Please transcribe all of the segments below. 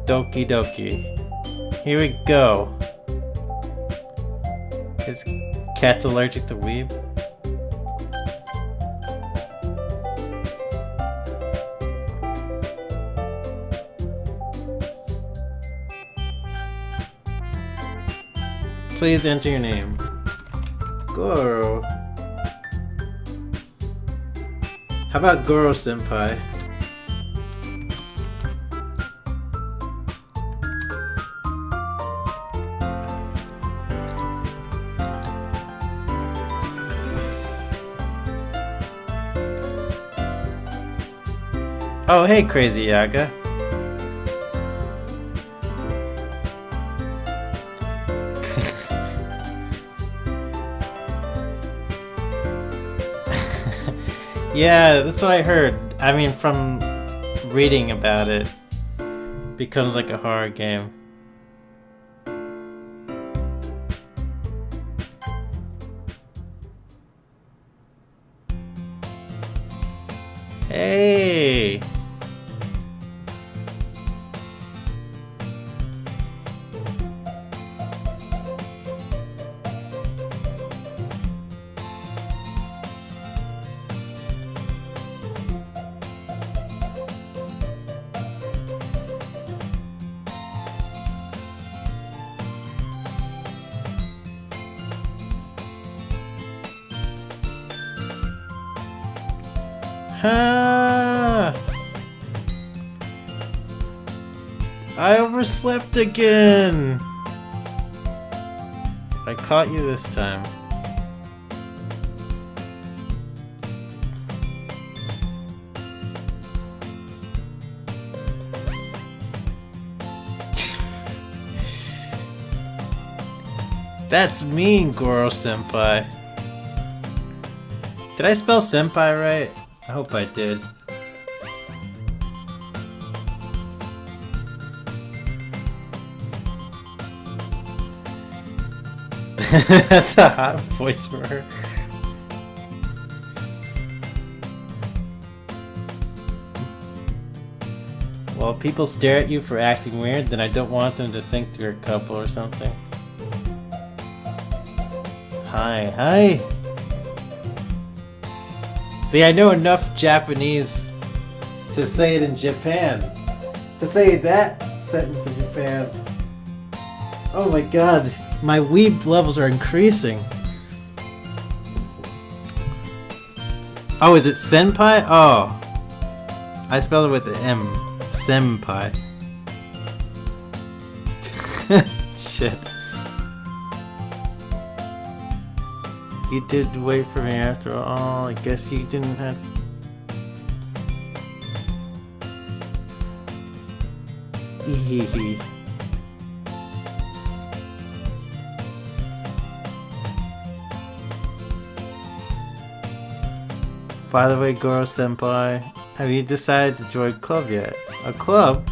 Doki Doki. Here we go. His cat's allergic to Weeb. Please enter your name. Goro. How about Goro Senpai? Oh, hey, Crazy Yaga. Yeah, that's what I heard. I mean, from reading about it, becomes like a horror game. Hey! Ah! I overslept again! I caught you this time. That's mean, Goro Senpai. Did I spell Senpai right? I hope I did. That's a hot voice for her. Well, if people stare at you for acting weird, then I don't want them to think you're a couple or something. Hi. See, I know enough Japanese to say it in Japan. To say that sentence in Japan. Oh my god, my weeb levels are increasing. Oh, is it Senpai? Oh. I spelled it with the M. Senpai. Shit. You did wait for me after all. I guess you didn't have... Ehehe. By the way, Goro Senpai, have you decided to join a club yet? A club?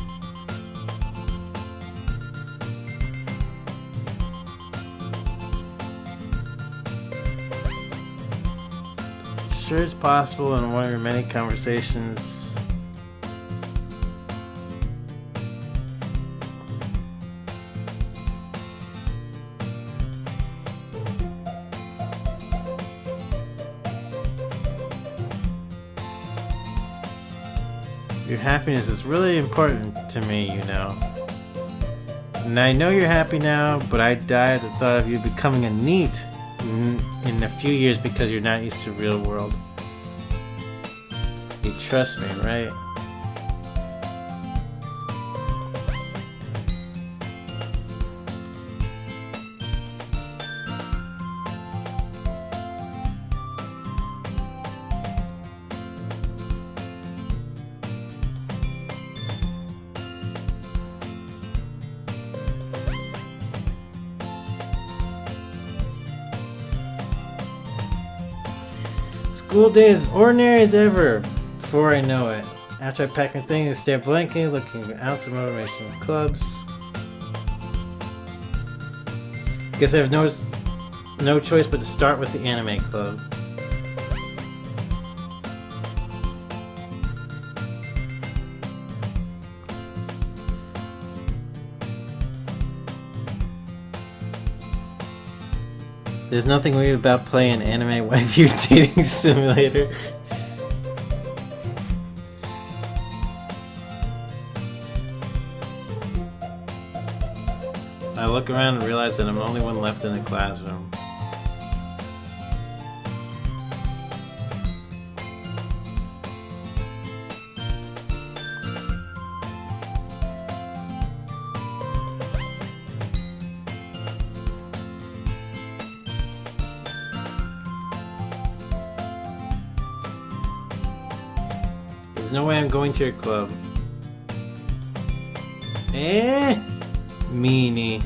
Sure, it's possible in one of your many conversations. Your happiness is really important to me, you know. And I know you're happy now, but I die at the thought of you becoming a NEET in a few years because you're not used to real world. You trust me, right? School day is ordinary as ever before I know it. After I pack my things, I stare blankly, looking for ounce of motivation in clubs. Guess I have no choice but to start with the anime club. There's nothing weird about playing anime waifu dating simulator. I look around and realize that I'm the only one left in the classroom. There's no way I'm going to your club. Meanie.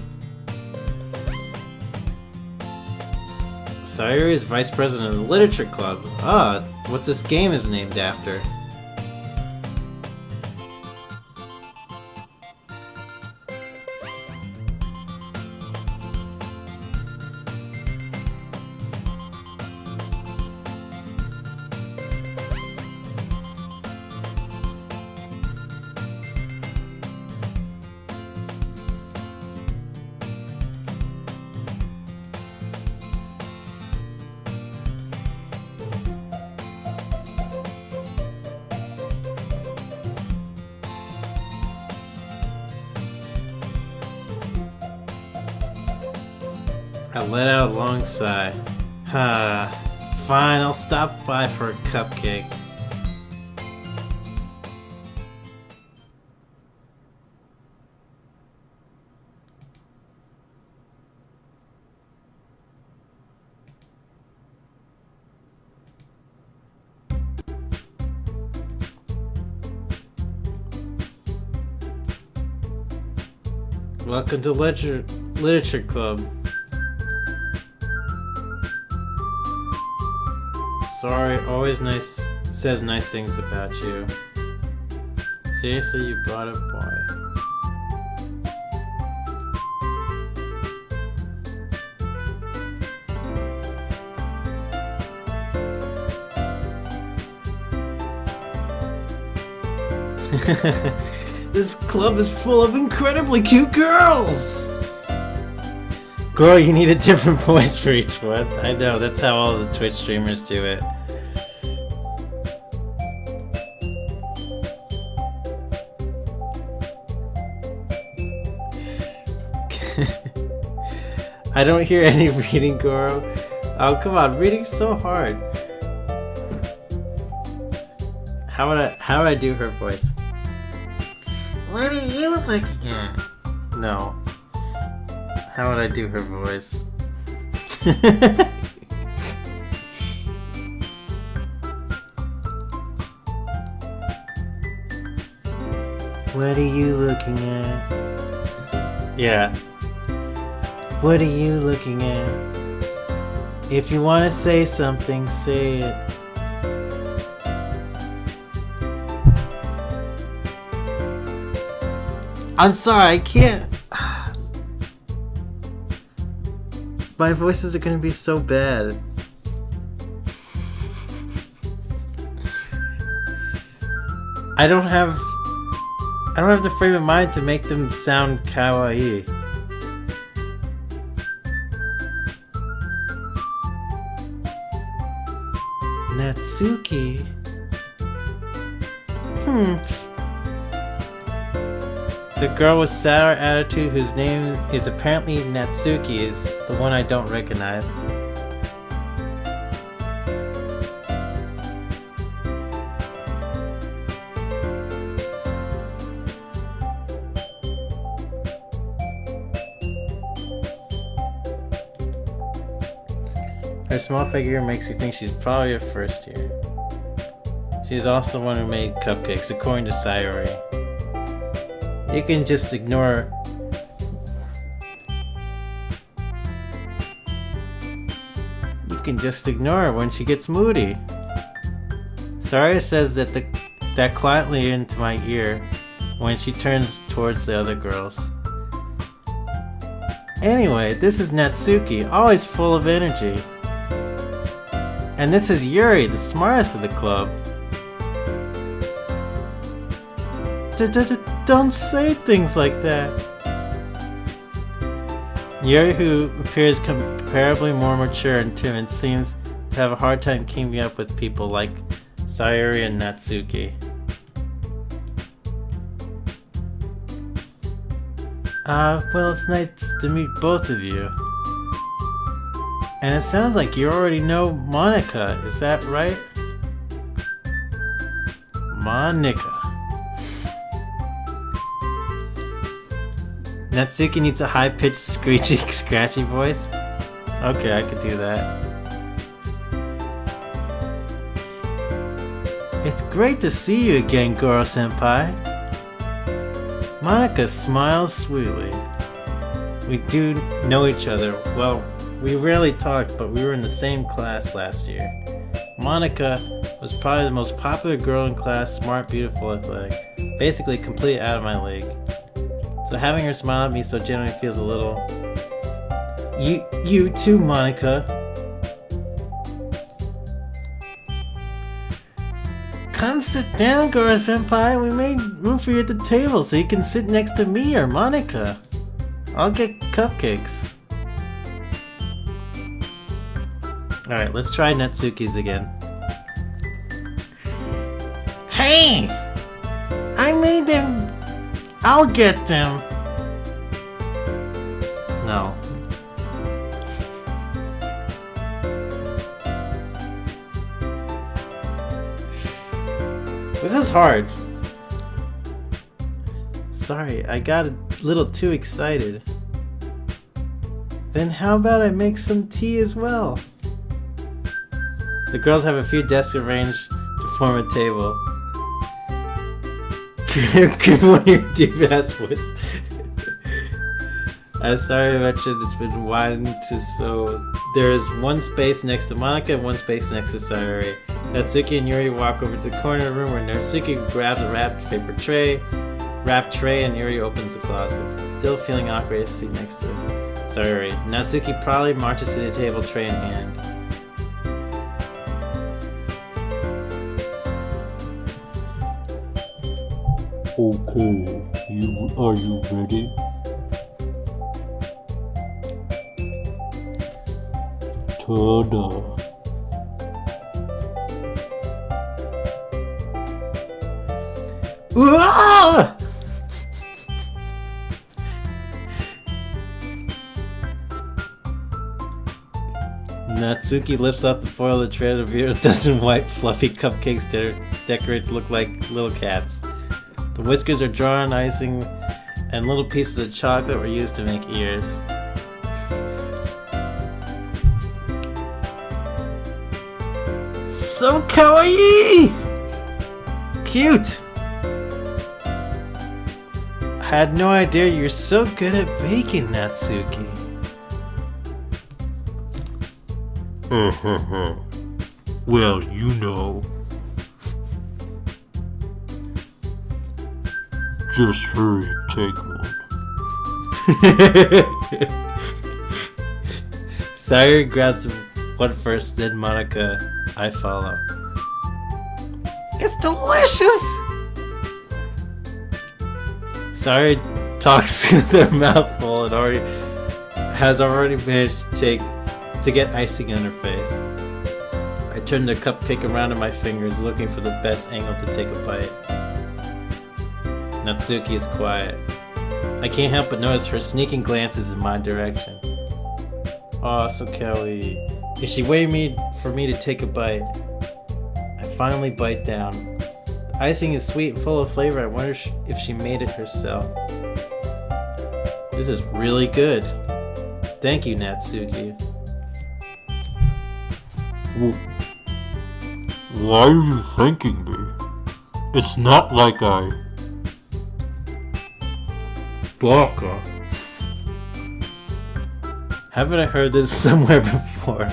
Sayuri is vice president of the Literature Club. Ah, what's this game is named after? I let out a long sigh. Fine, I'll stop by for a cupcake. Welcome to Literature Club. Sorry, always says nice things about you. Seriously, you brought a boy. This club is full of incredibly cute girls! Girl, you need a different voice for each one. I know, that's how all the Twitch streamers do it. I don't hear any reading, Goro. Oh, come on, reading's so hard. How would I do her voice? What are you looking at? No. How would I do her voice? What are you looking at? Yeah. What are you looking at? If you want to say something, say it. I'm sorry, I can't. My voices are gonna be so bad. I don't have the frame of mind to make them sound kawaii. Natsuki? The girl with sour attitude whose name is apparently Natsuki is the one I don't recognize. Her small figure makes me think she's probably a first year. She's also the one who made cupcakes, according to Sayori. You can just ignore. You can just ignore her when she gets moody. Saria says that quietly into my ear when she turns towards the other girls. Anyway, this is Natsuki, always full of energy. And this is Yuri, the smartest of the club. Don't say things like that. Yuri, who appears comparably more mature and timid, seems to have a hard time keeping up with people like Sayuri and Natsuki. Well, it's nice to meet both of you. And it sounds like you already know Monica, is that right? Monica. Natsuki needs a high-pitched, screechy, scratchy voice? Okay, I could do that. It's great to see you again, Goro-senpai. Monica smiles sweetly. We do know each other. Well, we rarely talked, but we were in the same class last year. Monica was probably the most popular girl in class, smart, beautiful, athletic. Basically, complete out of my league. So having her smile at me so genuinely feels a little... You too, Monica. Come sit down, Goro-senpai. We made room for you at the table so you can sit next to me or Monica. I'll get cupcakes. Alright, let's try Natsuki's again. Hey! I made them! I'll get them! No. This is hard. Sorry, I got a little too excited. Then how about I make some tea as well? The girls have a few desks arranged to form a table. Good morning, deep ass voice. As Sorry mentioned, it's been widened to so there is one space next to Monica and one space next to Sayuri. Natsuki and Yuri walk over to the corner of the room where Natsuki grabs a wrapped tray, and Yuri opens the closet. Still feeling awkward to sit next to Sayuri. Natsuki probably marches to the table, tray in hand. Okay, are you ready? Ta-da! Ah! Natsuki lifts off the foil of the tray to reveal a dozen white, fluffy cupcakes decorated to look like little cats. The whiskers are drawn, icing, and little pieces of chocolate were used to make ears. So kawaii! Cute! I had no idea you're so good at baking, Natsuki. Well, you know. Just hurry and take one. Sayuri grabs one first, then Monica. I follow. It's delicious! Sayuri talks with their mouth full and has already managed to get icing on her face. I turn the cupcake around in my fingers, looking for the best angle to take a bite. Natsuki is quiet. I can't help but notice her sneaking glances in my direction. Oh, so kawaii. Is she waiting for me to take a bite? I finally bite down. The icing is sweet and full of flavor. I wonder if she made it herself. This is really good. Thank you, Natsuki. Why are you thanking me? It's not like I... Baka. Haven't I heard this somewhere before?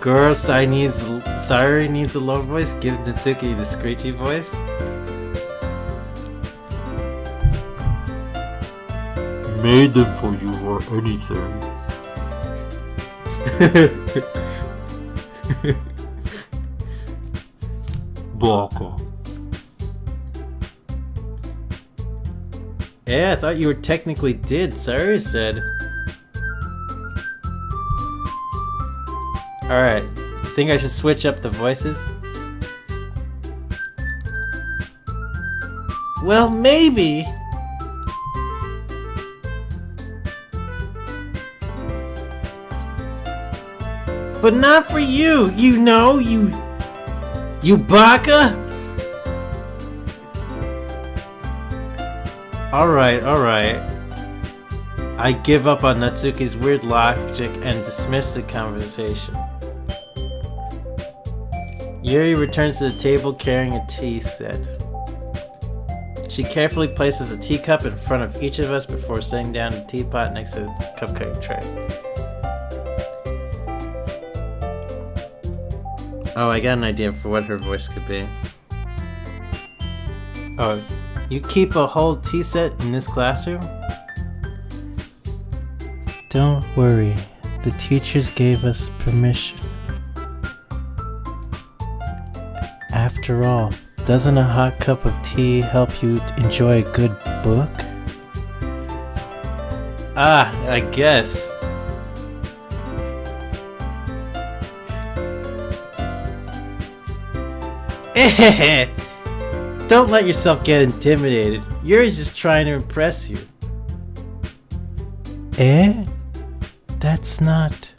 Girl, Sayuri needs a low voice. Give Natsuki the screechy voice. Made them for you or anything. Baka. Yeah, I thought you were technically did, Sayuri said. Alright, you think I should switch up the voices? Well, maybe! But not for you, you know, you Baka? Alright. I give up on Natsuki's weird logic and dismiss the conversation. Yuri returns to the table carrying a tea set. She carefully places a teacup in front of each of us before setting down the teapot next to the cupcake tray. Oh, I got an idea for what her voice could be. Oh, you keep a whole tea set in this classroom? Don't worry, the teachers gave us permission. After all, doesn't a hot cup of tea help you enjoy a good book? Ah, I guess. Don't let yourself get intimidated. Yuri's just trying to impress you. That's not...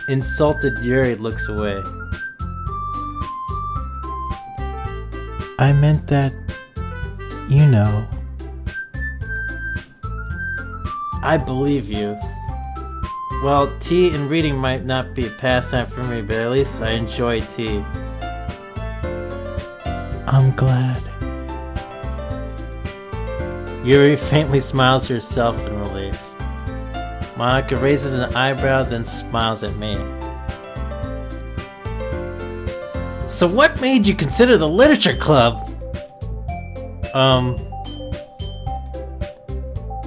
Insulted Yuri looks away. I meant that, you know. I believe you. Well, tea and reading might not be a pastime for me, but at least I enjoy tea. I'm glad. Yuri faintly smiles to herself in relief. Monica raises an eyebrow, then smiles at me. So what made you consider the literature club?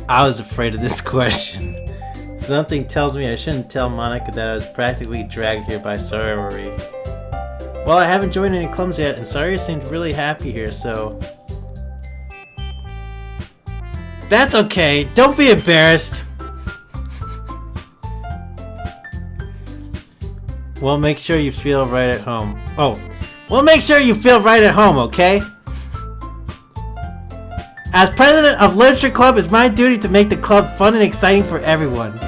I was afraid of this question. Something tells me I shouldn't tell Monica that I was practically dragged here by Sayuri. Well, I haven't joined any clubs yet, and Sayuri seemed really happy here, so... That's okay, don't be embarrassed! Well, make sure you feel right at home. Oh, well, make sure you feel right at home, okay? As president of Literature Club, it's my duty to make the club fun and exciting for everyone.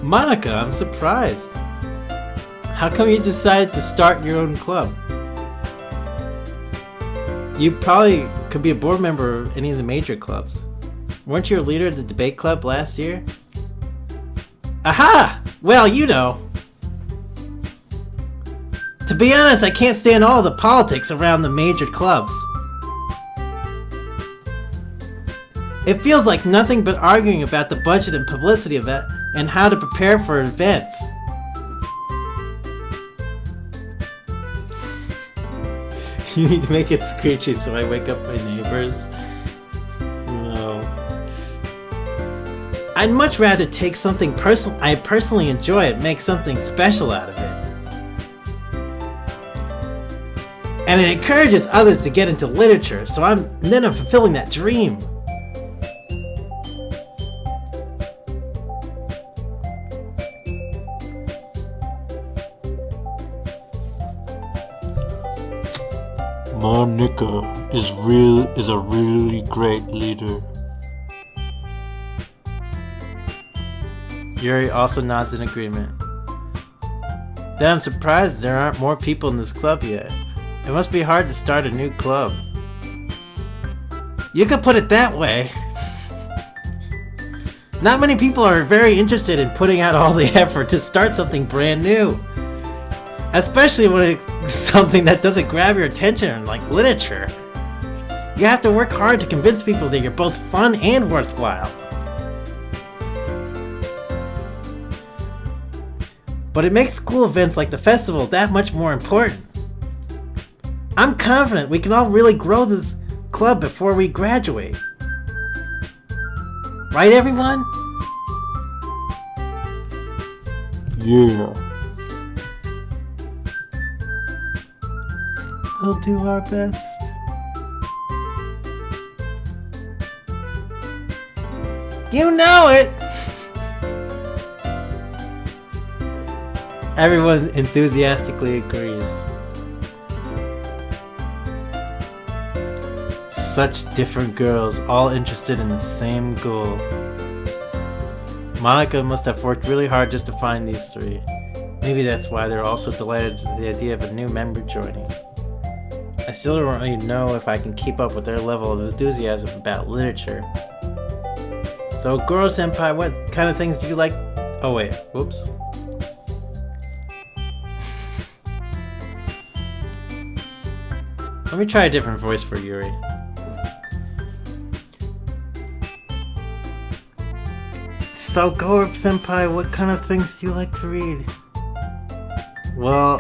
Monica, I'm surprised. How come you decided to start your own club? You probably could be a board member of any of the major clubs. Weren't you a leader of the debate club last year? Aha! Well, you know. To be honest, I can't stand all the politics around the major clubs. It feels like nothing but arguing about the budget and publicity of it and how to prepare for events. You need to make it screechy so I wake up my neighbors. No. I'd much rather take something I personally enjoy and make something special out of it. And it encourages others to get into literature, so I'm fulfilling that dream. Monica is a really great leader. Yuri also nods in agreement. Then I'm surprised there aren't more people in this club yet. It must be hard to start a new club. You could put it that way. Not many people are very interested in putting out all the effort to start something brand new. Especially when it's something that doesn't grab your attention, like literature. You have to work hard to convince people that you're both fun and worthwhile. But it makes school events like the festival that much more important. I'm confident we can all really grow this club before we graduate. Right, everyone? Yeah. we'll do our best. You know it! Everyone enthusiastically agrees. Such different girls, all interested in the same goal. Monica must have worked really hard just to find these three. Maybe that's why they're also delighted with the idea of a new member joining. I still don't really know if I can keep up with their level of enthusiasm about literature. So, Goro-senpai, what kind of things do you like? Oh wait, whoops. Let me try a different voice for Yuri. So, Goro-senpai, what kind of things do you like to read? Well,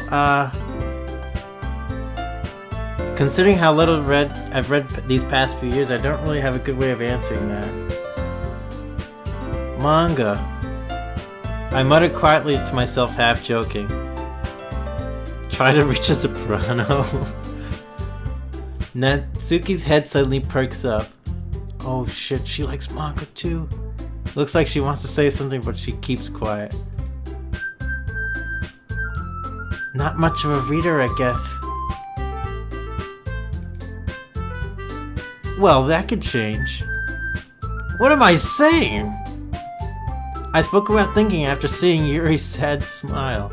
considering how little I've read these past few years, I don't really have a good way of answering that. Manga. I muttered quietly to myself, half joking. Try to reach a soprano. Natsuki's head suddenly perks up. Oh shit, she likes manga too. Looks like she wants to say something, but she keeps quiet. Not much of a reader, I guess. Well, that could change. What am I saying? I spoke without thinking after seeing Yuri's sad smile.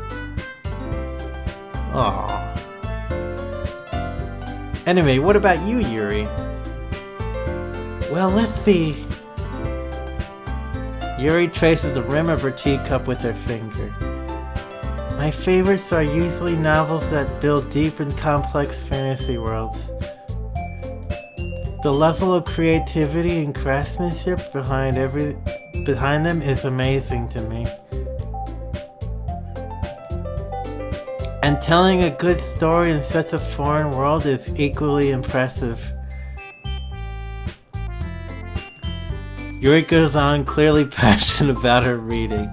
Aww. Anyway, what about you, Yuri? Well, let's see. Yuri traces the rim of her teacup with her finger. My favorites are usually novels that build deep and complex fantasy worlds. The level of creativity and craftsmanship behind them is amazing to me. And telling a good story in such a foreign world is equally impressive. Yuri goes on, clearly passionate about her reading.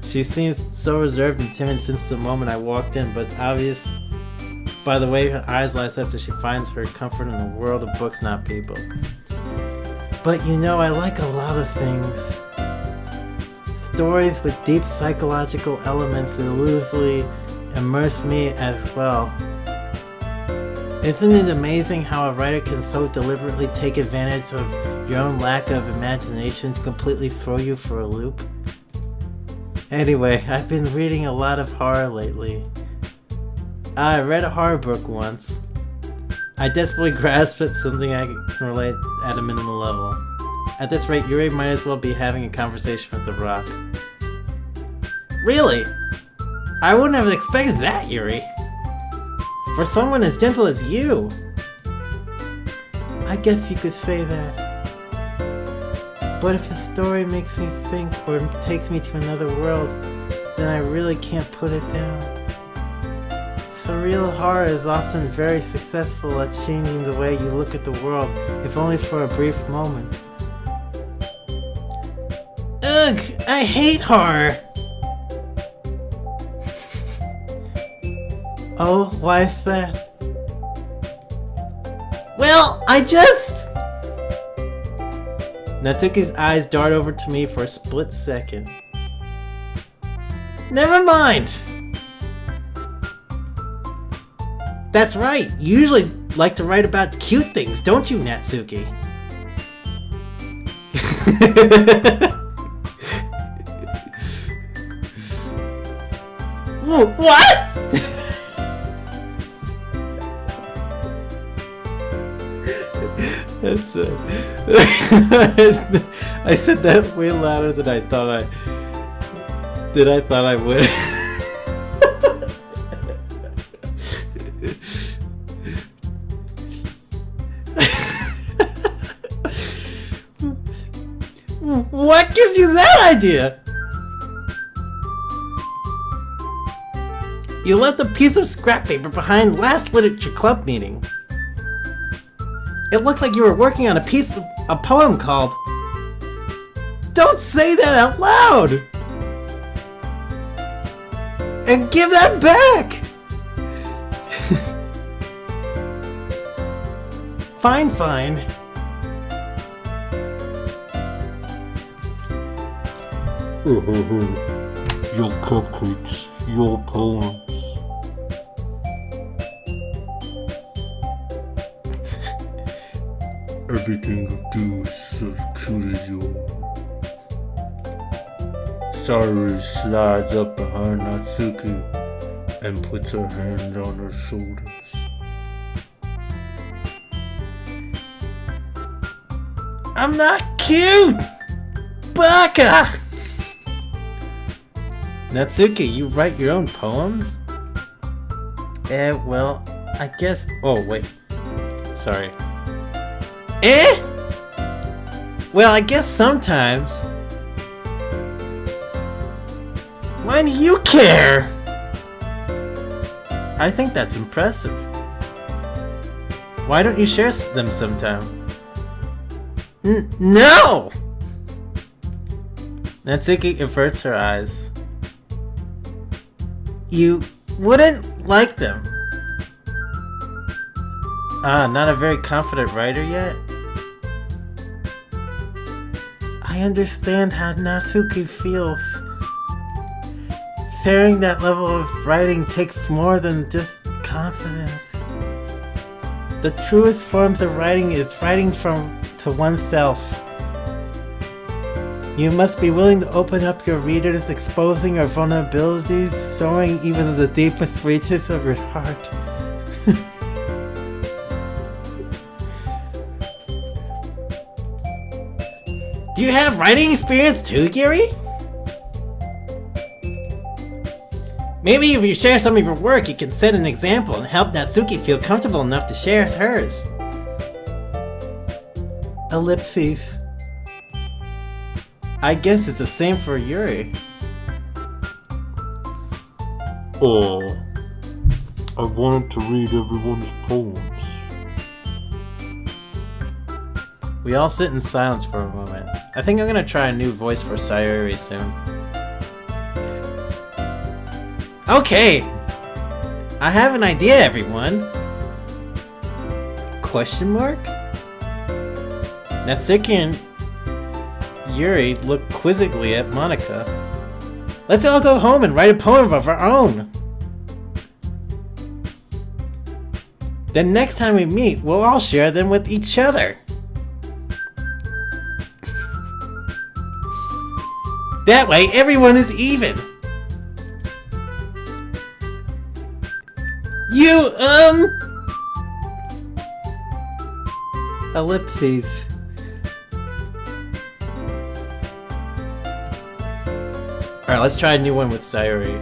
She seems so reserved and timid since the moment I walked in, but it's obvious by the way her eyes light up that she finds her comfort in the world of books, not people. But you know, I like a lot of things. Stories with deep psychological elements that usually immerse me as well. Isn't it amazing how a writer can so deliberately take advantage of your own lack of imagination to completely throw you for a loop? Anyway, I've been reading a lot of horror lately. I read a horror book once. I desperately grasped at something I can relate at a minimal level. At this rate, Yuri might as well be having a conversation with the rock. Really? I wouldn't have expected that, Yuri. For someone as gentle as you. I guess you could say that. But if a story makes me think or takes me to another world, then I really can't put it down. Surreal horror is often very successful at changing the way you look at the world, if only for a brief moment. Ugh! I hate horror! Oh, why is that? Well, I just... Natsuki's eyes dart over to me for a split second. Never mind! That's right, you usually like to write about cute things, don't you, Natsuki? What?! That's I said that way louder than I thought I would. What gives you that idea? You left a piece of scrap paper behind last literature club meeting. It looked like you were working on a poem called... Don't say that out loud! And give that back! Fine, fine. Your cupcakes, your poems. Everything you do is so cute as you. Sayuri slides up behind Natsuki and puts her hand on her shoulders. I'm not cute! Baka! Natsuki, you write your own poems? Well, I guess... Oh, wait. Sorry. Well, I guess sometimes. Why do you care? I think that's impressive. Why don't you share them sometime? No! Natsuki averts her eyes. You wouldn't like them. Ah, not a very confident writer yet? I understand how Natsuki feels. Sharing that level of writing takes more than just confidence. The truest forms of writing is writing to oneself. You must be willing to open up your readers, exposing your vulnerabilities, showing even the deepest reaches of your heart. Do you have writing experience too, Yuri? Maybe if you share some of your work, you can set an example and help Natsuki feel comfortable enough to share hers. Ellipses. I guess it's the same for Yuri. I wanted to read everyone's poems. We all sit in silence for a moment. I think I'm gonna try a new voice for Sayuri soon. Okay! I have an idea, everyone! Question mark? Natsuki and Yuri look quizzically at Monika. Let's all go home and write a poem of our own! Then next time we meet, we'll all share them with each other. That way, everyone is even. Ellipses. Alright, let's try a new one with Sayuri.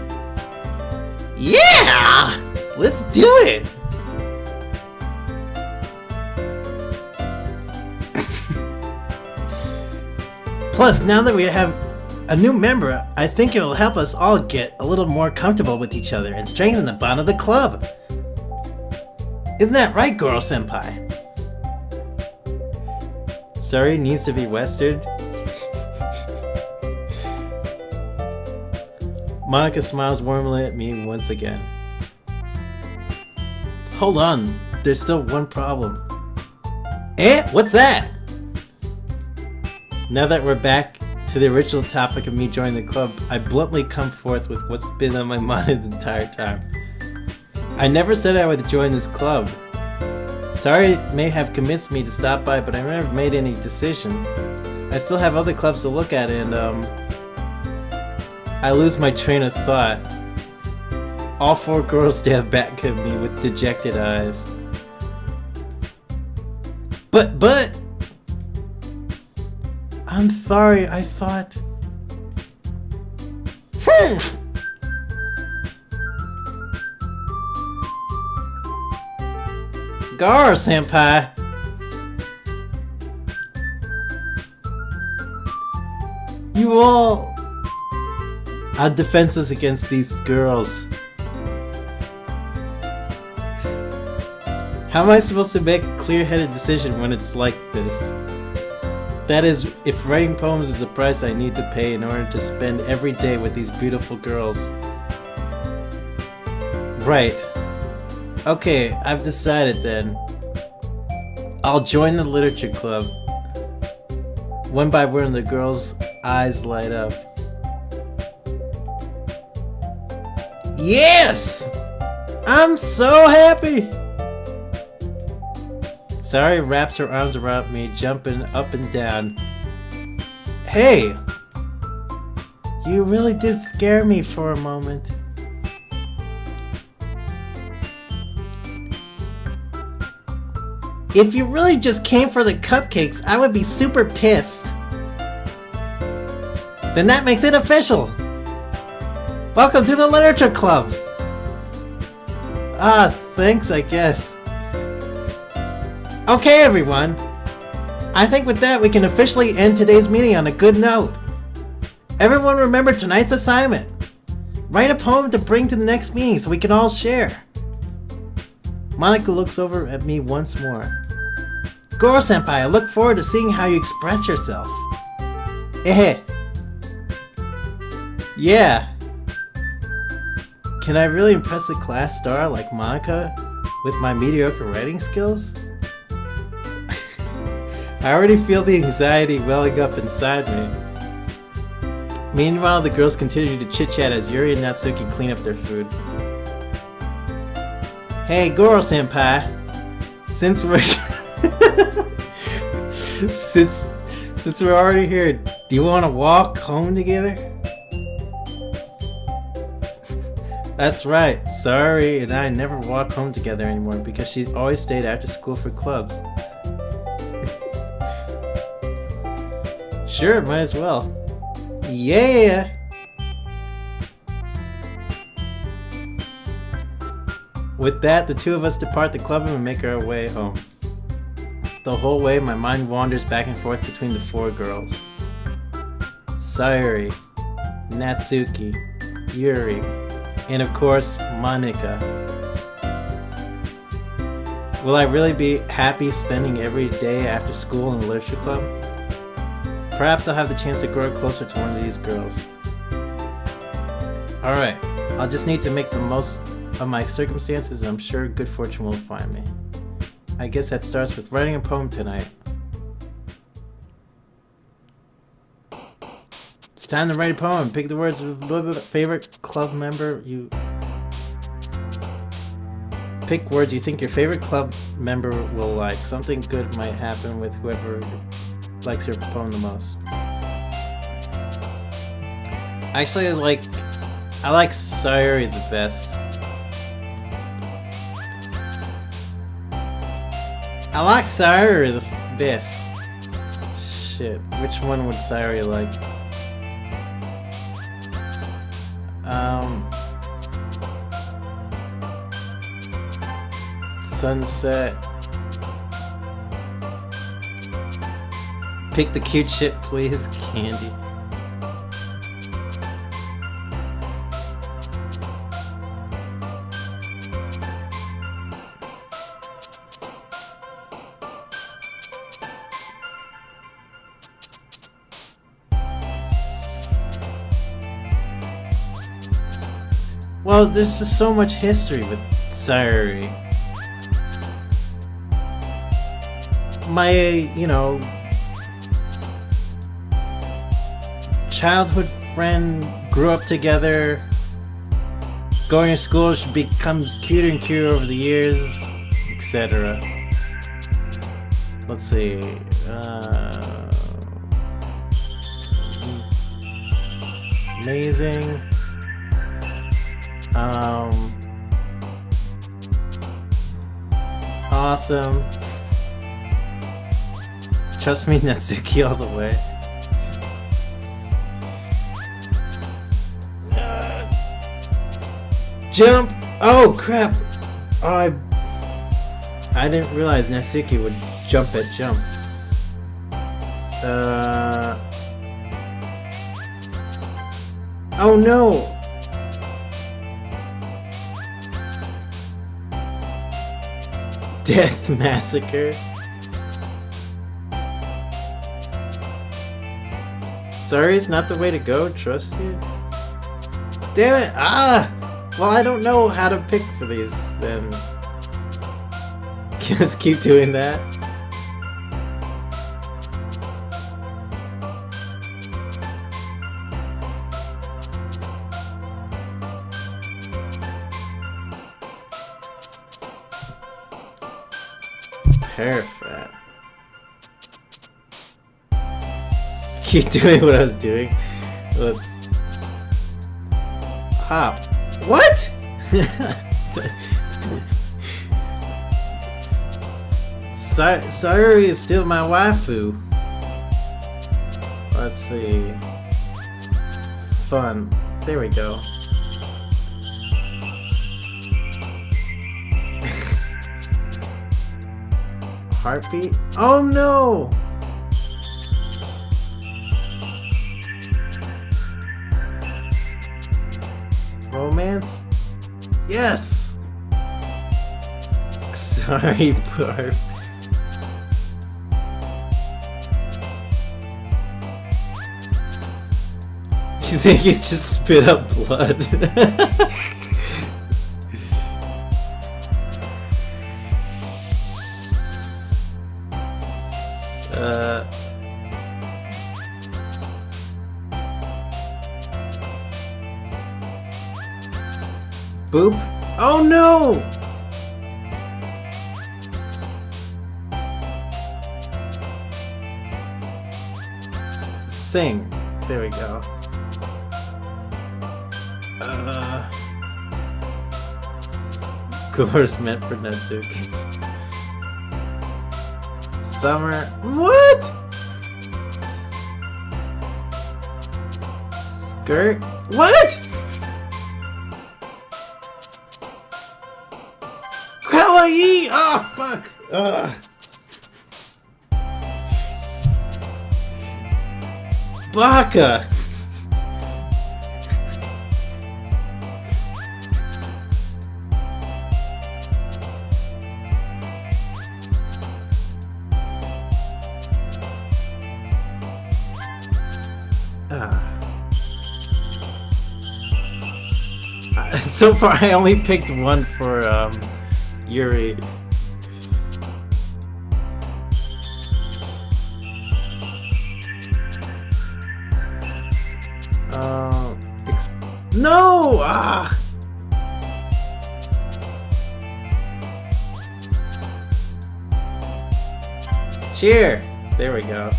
Yeah! Let's do it! Plus, now that we have a new member, I think it will help us all get a little more comfortable with each other and strengthen the bond of the club. Isn't that right, Goro-senpai? Sorry, needs to be westered. Monika smiles warmly at me once again. Hold on, there's still one problem. What's that? Now that we're back to the original topic of me joining the club, I bluntly come forth with what's been on my mind the entire time. I never said I would join this club. Sorry it may have convinced me to stop by, but I never made any decision. I still have other clubs to look at, and I lose my train of thought. All four girls stare back at me with dejected eyes. But... I'm sorry, I thought... Goro-senpai! You all are defenseless against these girls. How am I supposed to make a clear-headed decision when it's like this? That is, if writing poems is the price I need to pay in order to spend every day with these beautiful girls. Right. Okay, I've decided then. I'll join the literature club. One by one, the girl's eyes light up. Yes! I'm so happy! Sayori wraps her arms around me, jumping up and down. Hey! You really did scare me for a moment. If you really just came for the cupcakes, I would be super pissed. Then that makes it official! Welcome to the Literature Club! Ah, thanks, I guess. Okay, everyone. I think with that we can officially end today's meeting on a good note. Everyone remember tonight's assignment. Write a poem to bring to the next meeting so we can all share. Monika looks over at me once more. Goro-senpai, I look forward to seeing how you express yourself. Yeah. Can I really impress a class star like Monika with my mediocre writing skills? I already feel the anxiety welling up inside me. Meanwhile, the girls continue to chit-chat as Yuri and Natsuki clean up their food. Hey, Goro-senpai! Since we're... since we're already here, do you want to walk home together? That's right, Sayori and I never walk home together anymore because she's always stayed after school for clubs. Sure, might as well. Yeah! With that, the two of us depart the club and make our way home. The whole way, my mind wanders back and forth between the four girls. Sayori, Natsuki, Yuri, and of course, Monika. Will I really be happy spending every day after school in the literature club? Perhaps I'll have the chance to grow closer to one of these girls. Alright, I'll just need to make the most of my circumstances and I'm sure good fortune will find me. I guess that starts with writing a poem tonight. It's time to write a poem. Pick the words of favorite club member you... Pick words you think your favorite club member will like. Something good might happen with whoever likes your poem the most. Actually, I like Sayori the best. I like Sayori the best. Shit, which one would Sayori like? Sunset. Pick the cute shit, please, Candy. Well, there's just so much history with Sayori. My, childhood friend grew up together. Going to school, she becomes cuter and cuter over the years, etc. Let's see. Amazing. Awesome. Trust me, Natsuki all the way. Jump! Oh crap! Oh, I didn't realize Natsuki would jump at jump. Oh no! Death Massacre. Sorry, it's not the way to go, trust you. Damn it! Ah! Well, I don't know how to pick for these, then. Just keep doing that. Perfect. Keep doing what I was doing. Let's hop. What? Sayuri is still my waifu. Let's see. Fun. There we go. Heartbeat? Oh no! Romance? Yes! Sorry, barf. You think he's just spit up blood? Boop. Oh no! Sing. There we go. Gore's meant for Natsuki. Summer. What? Skirt? What? Kawaii! Oh, fuck! Baka! So far, I only picked one for Yuri. No! Ah! Cheer! There we go.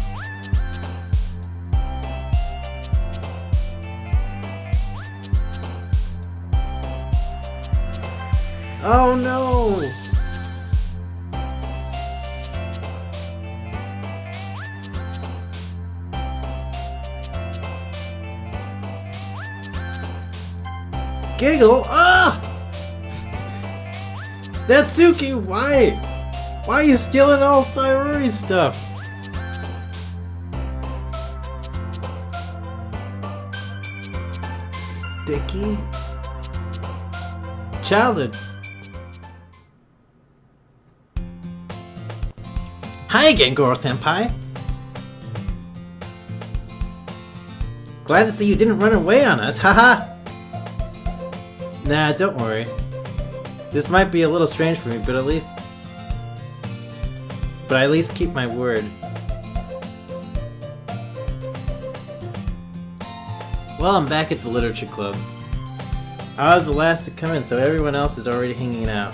Oh no! Giggle? Ah! Natsuki, why? Why are you stealing all Sayuri's stuff? Sticky? Childhood. Hi again, Goro-senpai! Glad to see you didn't run away on us, haha! Nah, don't worry. This might be a little strange for me, but at least keep my word. Well, I'm back at the Literature Club. I was the last to come in, so everyone else is already hanging out.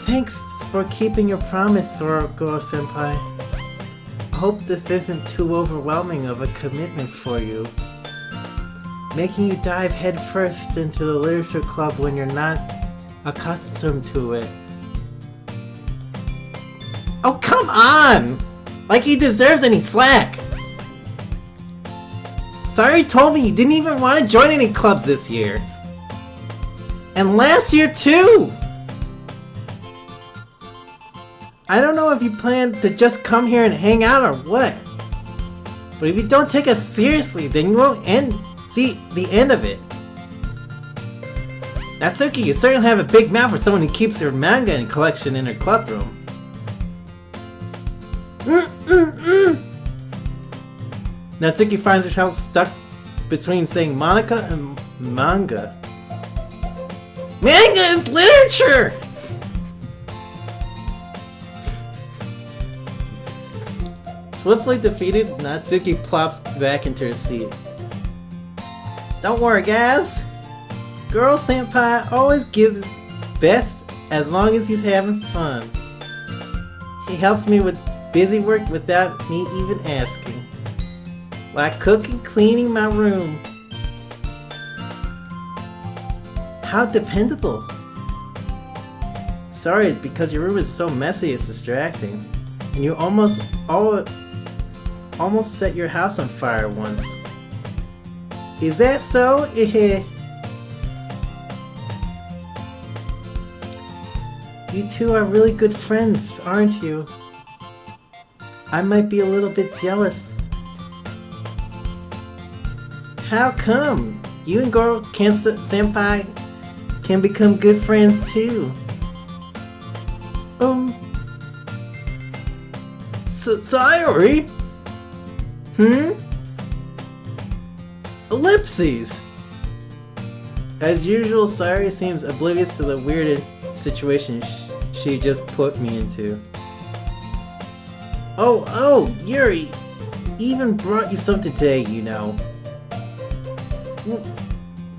Thanks for keeping your promise, Goro-senpai. Hope this isn't too overwhelming of a commitment for you. Making you dive headfirst into the Literature Club when you're not accustomed to it. Oh, come on! Like he deserves any slack! Sayuri told me you didn't even want to join any clubs this year. And last year too! I don't know if you plan to just come here and hang out or what. But if you don't take us seriously, then you won't see the end of it. Natsuki, you certainly have a big mouth for someone who keeps their manga and collection in her club room. Natsuki finds herself stuck between saying Monica and manga. Manga is literature! Swiftly defeated, Natsuki plops back into her seat. Don't worry, guys. Goro-senpai always gives his best as long as he's having fun. He helps me with busy work without me even asking. Like cooking, cleaning my room. How dependable. Sorry, because your room is so messy, it's distracting. And you almost set your house on fire once. Is that so? You two are really good friends, aren't you? I might be a little bit jealous. How come? You and Senpai can become good friends too. Sayori? Ellipses! As usual, Sayori seems oblivious to the weirded situation she just put me into. Oh, Yuri! Even brought you something today, you know.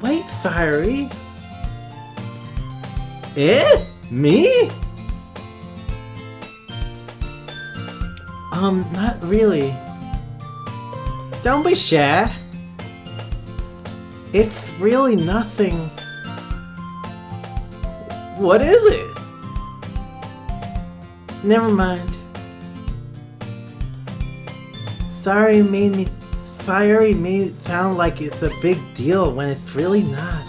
Wait, Fiery? Me? Not really. Don't be shy. It's really nothing. What is it? Never mind. Fiery made it sound like it's a big deal when it's really not.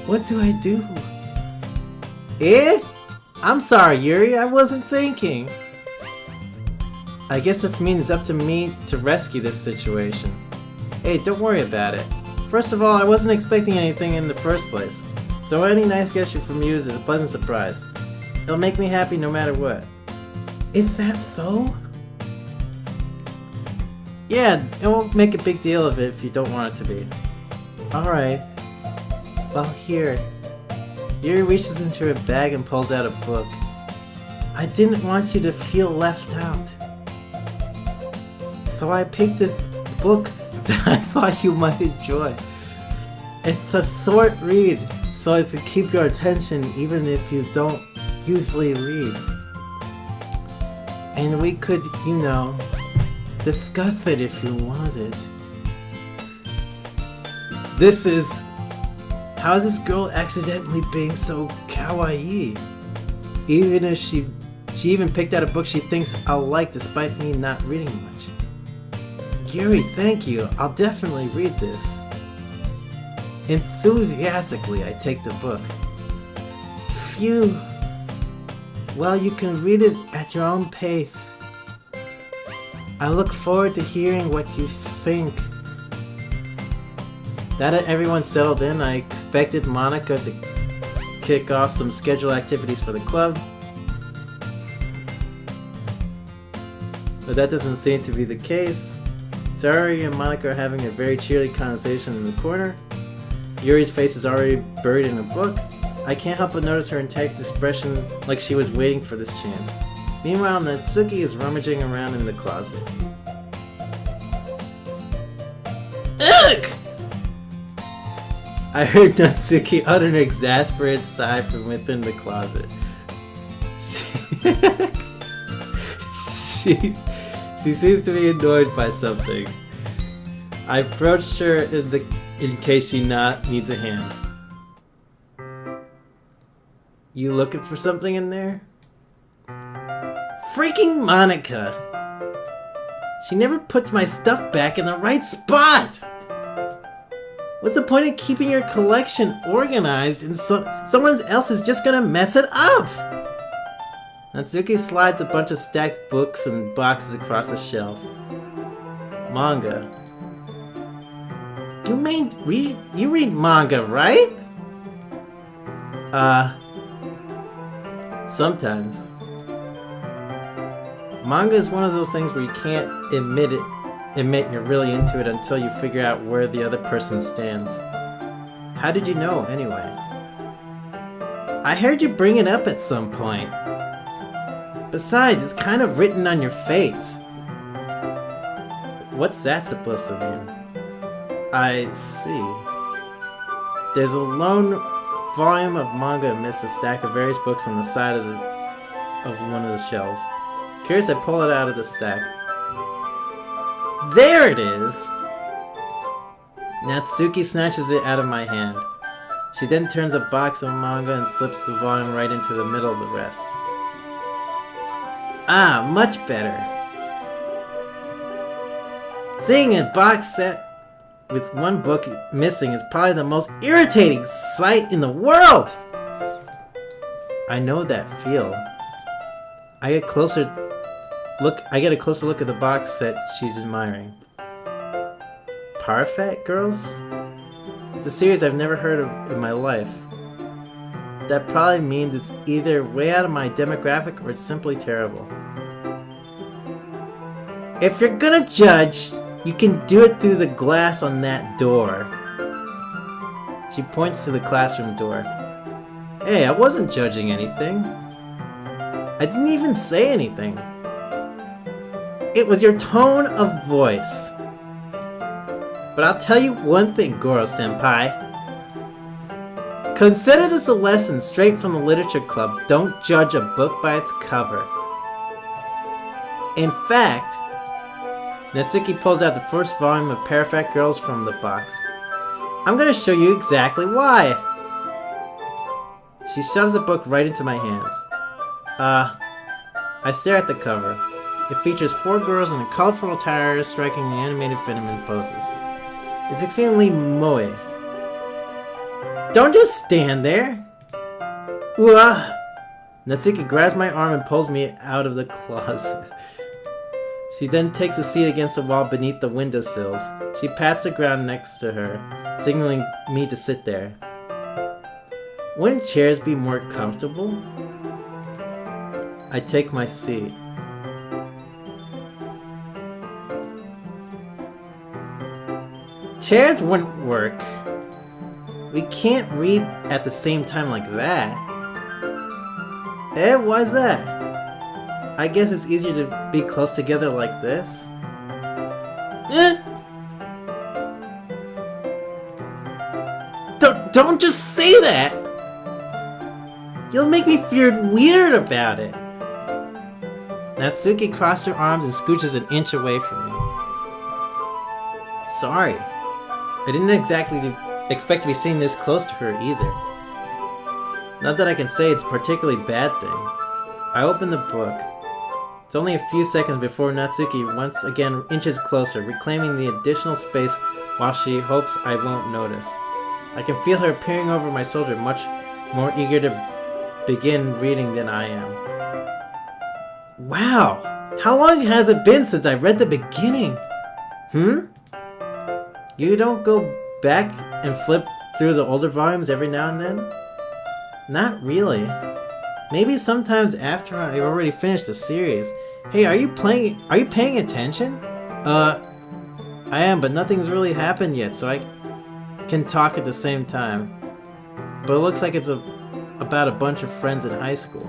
What do I do? I'm sorry, Yuri, I wasn't thinking. I guess this means it's up to me to rescue this situation. Hey, don't worry about it. First of all, I wasn't expecting anything in the first place, so any nice gesture from you is a pleasant surprise. It'll make me happy no matter what. Is that so? Yeah, it won't make a big deal of it if you don't want it to be. Alright. Well, here. Yuri reaches into her bag and pulls out a book. I didn't want you to feel left out. So I picked a book that I thought you might enjoy. It's a short read, so it can keep your attention even if you don't usually read. And we could, discuss it if you wanted. This is... How is this girl accidentally being so kawaii? Even if she even picked out a book she thinks I'll like despite me not reading much. Yuri, thank you. I'll definitely read this. Enthusiastically, I take the book. Phew. Well, you can read it at your own pace. I look forward to hearing what you think. Now that everyone's settled in, I expected Monica to kick off some scheduled activities for the club. But that doesn't seem to be the case. Sayori and Monica are having a very cheery conversation in the corner. Yuri's face is already buried in a book. I can't help but notice her intense expression like she was waiting for this chance. Meanwhile, Natsuki is rummaging around in the closet. Ugh! I heard Natsuki utter an exasperated sigh from within the closet. She seems to be annoyed by something. I approached her in case she needs a hand. You looking for something in there? Freaking Monica! She never puts my stuff back in the right spot! What's the point of keeping your collection organized and someone else is just gonna mess it up? Natsuki slides a bunch of stacked books and boxes across the shelf. Manga. You read manga, right? Sometimes. Manga is one of those things where you can't admit you're really into it until you figure out where the other person stands. How did you know, anyway? I heard you bring it up at some point. Besides, it's kind of written on your face. What's that supposed to mean? I see. There's a lone volume of manga amidst a stack of various books on the side of one of the shelves. Curious, I pull it out of the stack. There it is! Natsuki snatches it out of my hand. She then turns a box of manga and slips the volume right into the middle of the rest. Ah, much better. Seeing a box set with one book missing is probably the most irritating sight in the world! I know that feel. I get a closer look at the box set she's admiring. Parfait Girls? It's a series I've never heard of in my life. That probably means it's either way out of my demographic or it's simply terrible. If you're gonna judge, you can do it through the glass on that door. She points to the classroom door. Hey, I wasn't judging anything. I didn't even say anything. It was your tone of voice. But I'll tell you one thing, Goro-senpai. Consider this a lesson straight from the Literature Club. Don't judge a book by its cover. In fact, Natsuki pulls out the first volume of Perfect Girls from the box. I'm gonna show you exactly why. She shoves the book right into my hands. I stare at the cover. It features 4 girls in colorful attire striking the animated feminine poses. It's exceedingly moe. Don't just stand there! Ooh-ah! Natsuki grabs my arm and pulls me out of the closet. She then takes a seat against the wall beneath the windowsills. She pats the ground next to her, signaling me to sit there. Wouldn't chairs be more comfortable? I take my seat. Chairs wouldn't work. We can't read at the same time like that. Eh, why's that? I guess it's easier to be close together like this. Eh? Don't just say that! You'll make me feel weird about it. Natsuki crosses her arms and scooches an inch away from me. Sorry. I didn't exactly expect to be sitting this close to her either. Not that I can say it's a particularly bad thing. I open the book. It's only a few seconds before Natsuki once again inches closer, reclaiming the additional space while she hopes I won't notice. I can feel her peering over my shoulder, much more eager to begin reading than I am. Wow! How long has it been since I read the beginning? You don't go back and flip through the older volumes every now and then? Not really. Maybe sometimes after I already finished the series. Hey, are you paying attention? I am, but nothing's really happened yet, so I can talk at the same time. But it looks like it's about a bunch of friends in high school.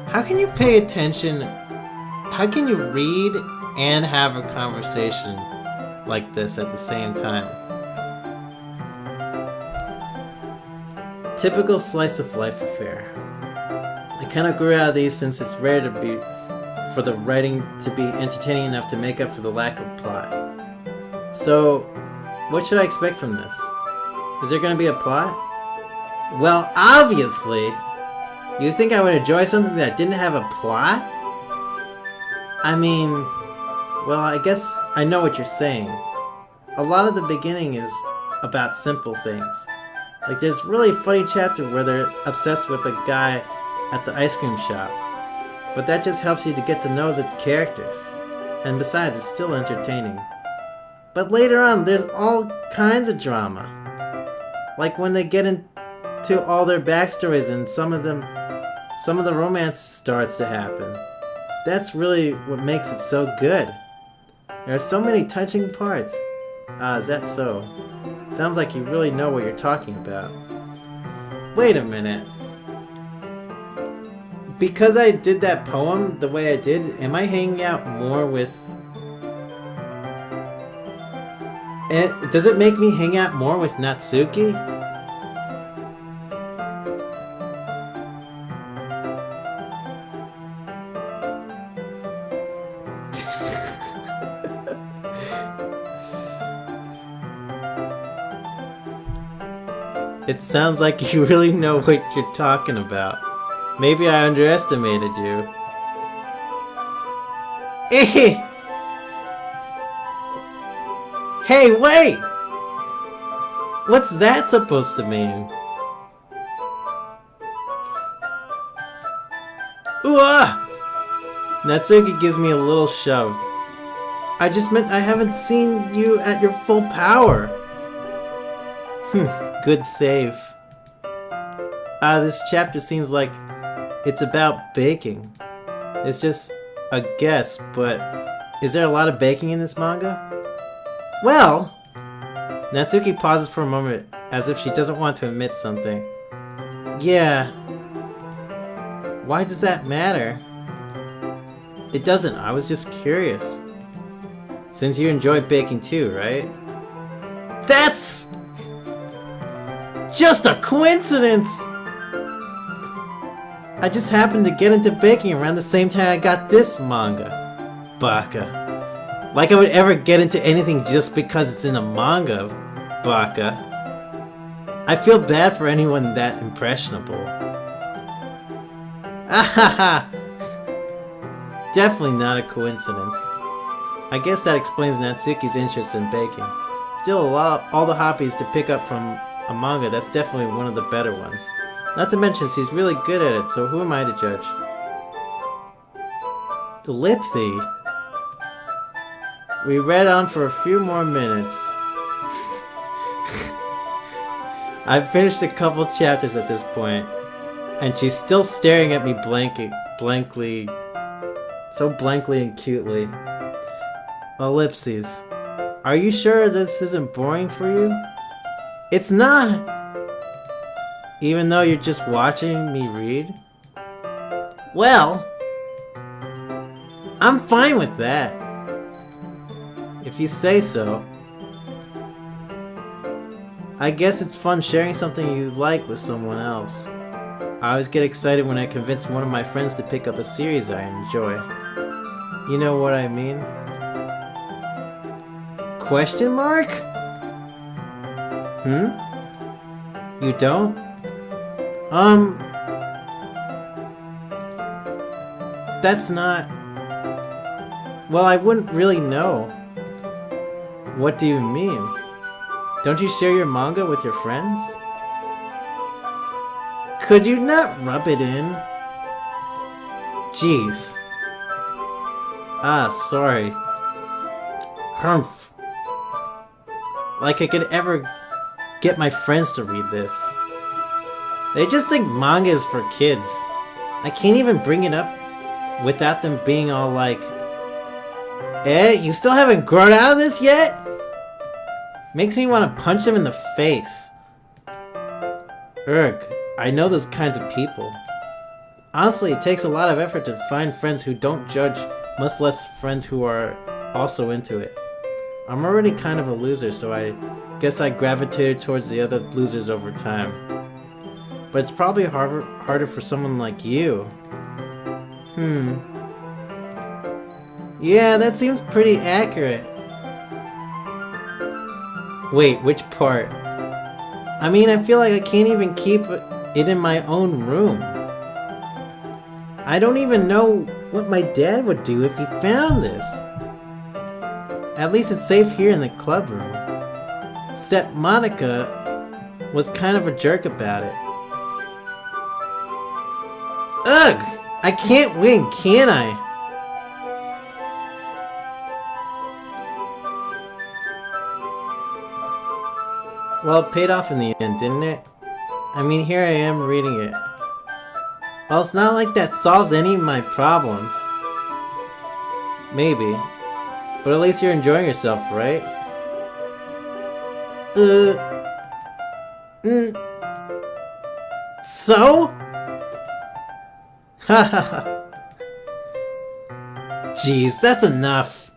How can you pay attention? How can you read and have a conversation like this at the same time? Typical slice of life affair. I kind of grew out of these since it's rare for the writing to be entertaining enough to make up for the lack of plot. So, what should I expect from this? Is there going to be a plot? Well, obviously! You think I would enjoy something that didn't have a plot? I mean, well, I guess I know what you're saying. A lot of the beginning is about simple things. Like there's really a funny chapter where they're obsessed with a guy at the ice cream shop. But that just helps you to get to know the characters. And besides, it's still entertaining. But later on, there's all kinds of drama. Like when they get into all their backstories and some of the romance starts to happen. That's really what makes it so good. There are so many touching parts. Ah, is that so? Sounds like you really know what you're talking about. Wait a minute. Because I did that poem the way I did, am I hanging out more with... Does it make me hang out more with Natsuki? It sounds like you really know what you're talking about. Maybe I underestimated you. Hey, wait! What's that supposed to mean? Ooh! Natsuki gives me a little shove. I just meant I haven't seen you at your full power. Good save. This chapter seems like it's about baking. It's just a guess, but is there a lot of baking in this manga? Well, Natsuki pauses for a moment as if she doesn't want to admit something. Yeah. Why does that matter? It doesn't, I was just curious. Since you enjoy baking too, right? That's just a coincidence! I just happened to get into baking around the same time I got this manga. Baka. Like I would ever get into anything just because it's in a manga. Baka. I feel bad for anyone that impressionable. Ahaha! Definitely not a coincidence. I guess that explains Natsuki's interest in baking. Still, all the hobbies to pick up from a manga, that's definitely one of the better ones. Not to mention, she's really good at it, so who am I to judge? The lip thief. We read on for a few more minutes. I've finished a couple chapters at this point, and she's still staring at me blankly, so blankly and cutely. Ellipses. Are you sure this isn't boring for you? It's not! Even though you're just watching me read? Well, I'm fine with that. If you say so. I guess it's fun sharing something you like with someone else. I always get excited when I convince one of my friends to pick up a series I enjoy. You know what I mean? Question mark? You don't? That's not... Well, I wouldn't really know. What do you mean? Don't you share your manga with your friends? Could you not rub it in? Jeez. Ah, sorry. Humph. Like I could ever get my friends to read this. They just think manga is for kids. I can't even bring it up without them being all like, you still haven't grown out of this yet? Makes me want to punch them in the face. Ugh, I know those kinds of people. Honestly, it takes a lot of effort to find friends who don't judge, much less friends who are also into it. I'm already kind of a loser, so I guess I gravitated towards the other losers over time. But it's probably harder for someone like you. Yeah, that seems pretty accurate. Wait, which part? I mean, I feel like I can't even keep it in my own room. I don't even know what my dad would do if he found this. At least it's safe here in the club room. Except Monica was kind of a jerk about it. Ugh! I can't win, can I? Well, it paid off in the end, didn't it? I mean, here I am reading it. Well, it's not like that solves any of my problems. Maybe. But at least you're enjoying yourself, right? So? Hahaha. Jeez, that's enough.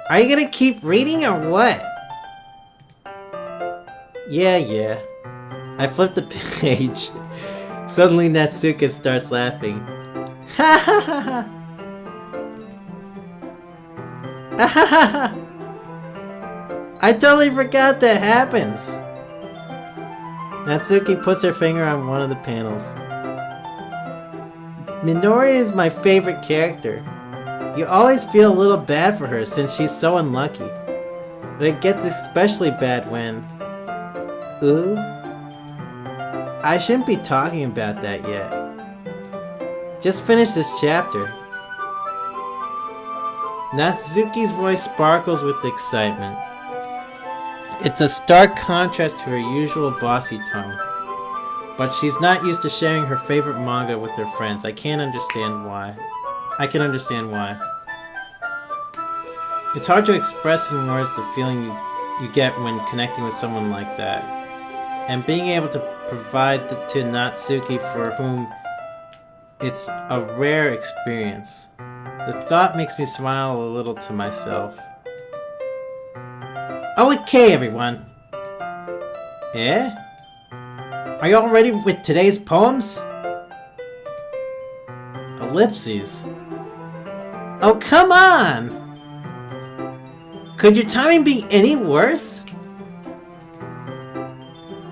Are you gonna keep reading or what? Yeah. I flipped the page. Suddenly Natsuka starts laughing. Ha ha ha ha! I totally forgot that happens. Natsuki puts her finger on one of the panels. Minori is my favorite character. You always feel a little bad for her since she's so unlucky. But it gets especially bad when... Ooh? I shouldn't be talking about that yet. Just finish this chapter. Natsuki's voice sparkles with excitement. It's a stark contrast to her usual bossy tone. But she's not used to sharing her favorite manga with her friends. I can understand why. It's hard to express in words the feeling you get when connecting with someone like that. And being able to provide to Natsuki, for whom it's a rare experience. The thought makes me smile a little to myself. Okay, everyone. Eh? Are you all ready with today's poems? Ellipses. Oh, come on! Could your timing be any worse?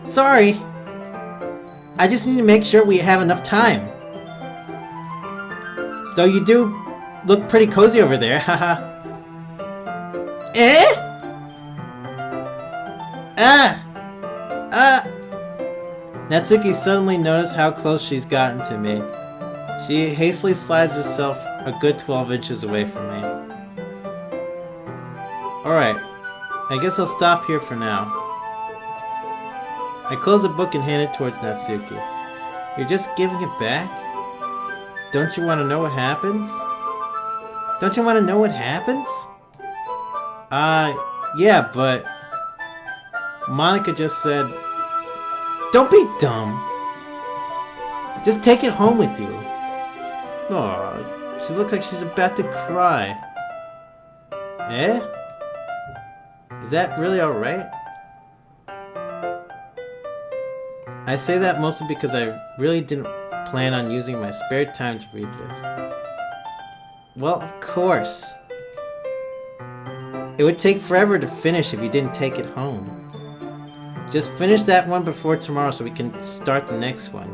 Sorry. I just need to make sure we have enough time. Though you do look pretty cozy over there, haha. Eh? Natsuki suddenly noticed how close she's gotten to me. She hastily slides herself a good 12 inches away from me. Alright, I guess I'll stop here for now. I close the book and hand it towards Natsuki. You're just giving it back? Don't you want to know what happens? Yeah, but... Monika just said... Don't be dumb! Just take it home with you. Aw, she looks like she's about to cry. Eh? Is that really alright? I say that mostly because I really didn't plan on using my spare time to read this. Well, of course. It would take forever to finish if you didn't take it home. Just finish that one before tomorrow so we can start the next one.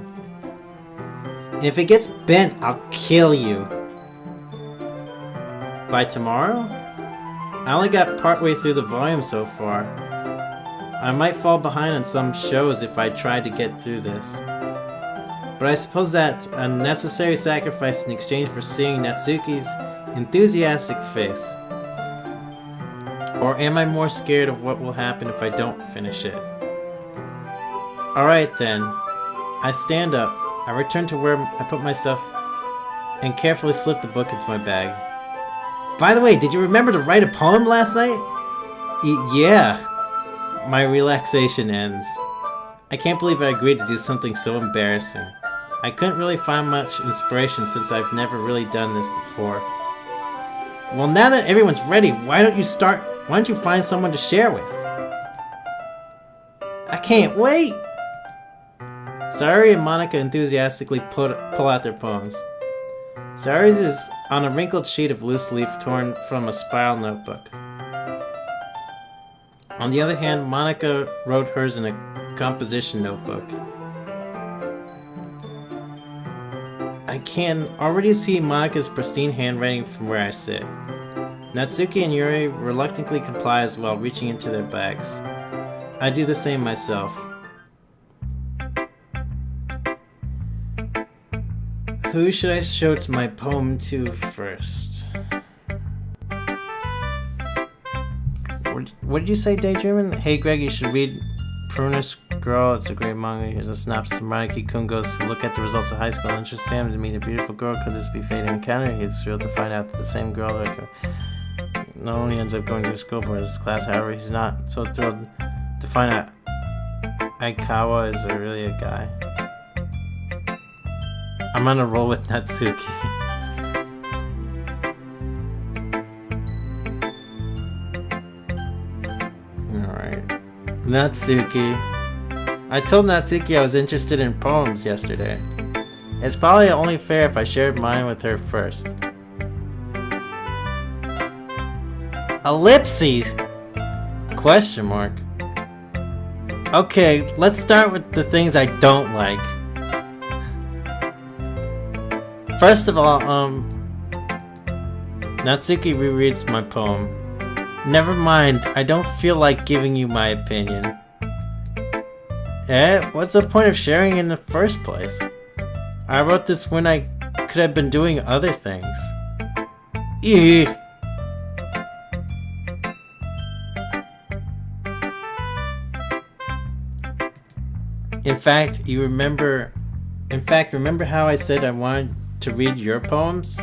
And if it gets bent, I'll kill you. By tomorrow? I only got partway through the volume so far. I might fall behind on some shows if I tried to get through this. But I suppose that's a necessary sacrifice in exchange for seeing Natsuki's enthusiastic face. Or am I more scared of what will happen if I don't finish it? Alright then. I stand up. I return to where I put my stuff and carefully slip the book into my bag. By the way, did you remember to write a poem last night? Yeah. My relaxation ends. I can't believe I agreed to do something so embarrassing. I couldn't really find much inspiration since I've never really done this before. Well, now that everyone's ready, why don't you find someone to share with? I can't wait! Sayuri and Monika enthusiastically pull out their poems. Sayuri's is on a wrinkled sheet of loose leaf torn from a spiral notebook. On the other hand, Monika wrote hers in a composition notebook. I can already see Monika's pristine handwriting from where I sit. Natsuki and Yuri reluctantly comply as well, reaching into their bags. I do the same myself. Who should I show my poem to first? What did you say, Daydreamin'? Hey Greg, you should read Prunus Girl. It's a great manga. Here's a synopsis. Mariki-kun goes to look at the results of high school and interests him to meet a beautiful girl. Could this be fate encounter? He's thrilled to find out that the same girl not only ends up going to school but his class. However, he's not so thrilled to find out Aikawa is really a guy. I'm gonna roll with Natsuki. Alright. Natsuki. I told Natsuki I was interested in poems yesterday. It's probably only fair if I shared mine with her first. Ellipses? Question mark. Okay, let's start with the things I don't like. First of all, Natsuki rereads my poem. Never mind, I don't feel like giving you my opinion. What's the point of sharing in the first place? I wrote this when I could have been doing other things. Ew. In fact, remember how I said I wanted to read your poems?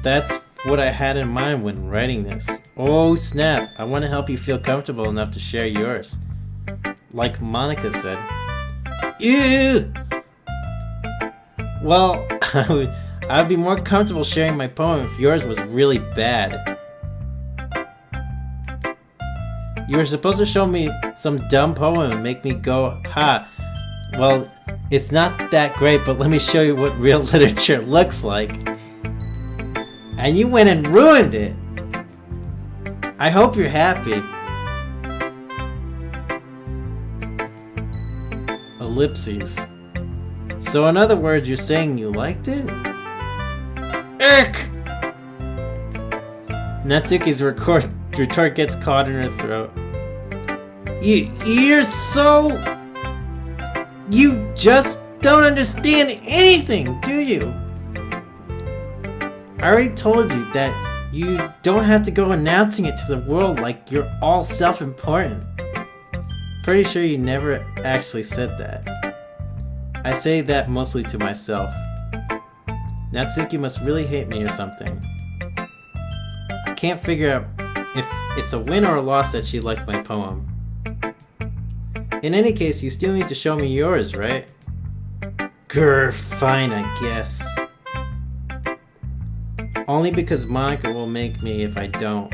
That's what I had in mind when writing this. Oh snap, I want to help you feel comfortable enough to share yours. Like Monica said. Ew! Well, I'd be more comfortable sharing my poem if yours was really bad. You were supposed to show me some dumb poem and make me go, ha. Well, it's not that great, but let me show you what real literature looks like. And you went and ruined it. I hope you're happy. Ellipses. So in other words, you're saying you liked it? Ick! Natsuki's retort gets caught in her throat. You're so... You just don't understand anything, do you? I already told you that you don't have to go announcing it to the world like you're all self-important. Pretty sure you never actually said that. I say that mostly to myself. Natsuki must really hate me or something. I can't figure out if it's a win or a loss that she liked my poem. In any case, you still need to show me yours, right? Grr, fine, I guess. Only because Monica will make me if I don't.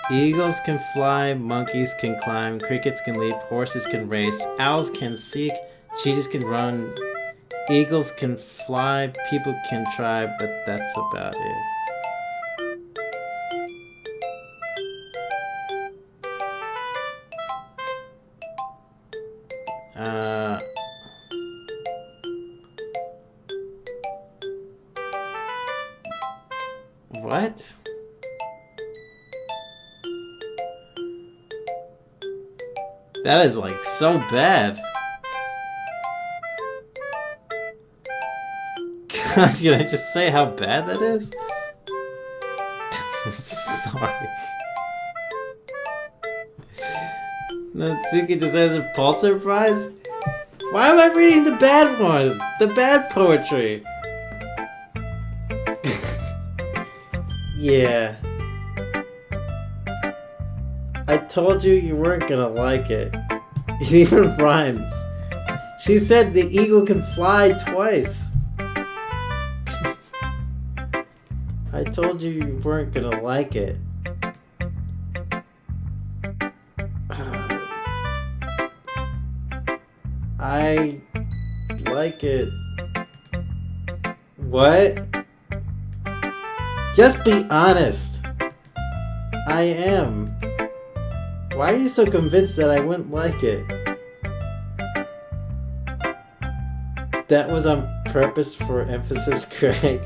Eagles can fly, monkeys can climb, crickets can leap, horses can race, owls can seek, cheetahs can run, eagles can fly, people can try, but that's about it. What? That is like so bad. God, can I just say how bad that is? I'm sorry. Natsuki deserves a Pulitzer Prize? Why am I reading the bad one? The bad poetry. Yeah. I told you you weren't gonna like it. It even rhymes. She said the eagle can fly twice. I told you you weren't gonna like it. I like it. What? Just be honest. I am. Why are you so convinced that I wouldn't like it? That was on purpose for emphasis, Craig.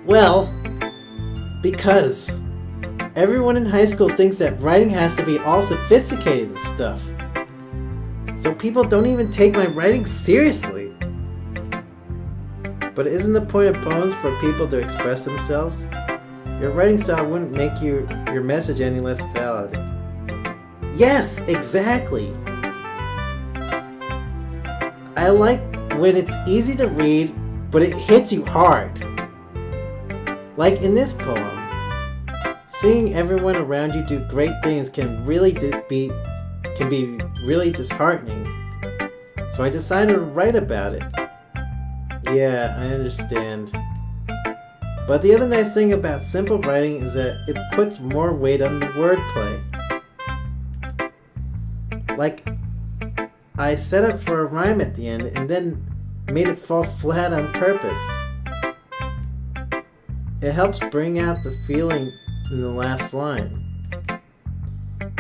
Well, because everyone in high school thinks that writing has to be all sophisticated and stuff. So people don't even take my writing seriously. But isn't the point of poems for people to express themselves? Your writing style wouldn't make your message any less valid. Yes, exactly! I like when it's easy to read, but it hits you hard. Like in this poem. Seeing everyone around you do great things can be really disheartening. So I decided to write about it. Yeah, I understand. But the other nice thing about simple writing is that it puts more weight on the wordplay. Like, I set up for a rhyme at the end and then made it fall flat on purpose. It helps bring out the feeling in the last line.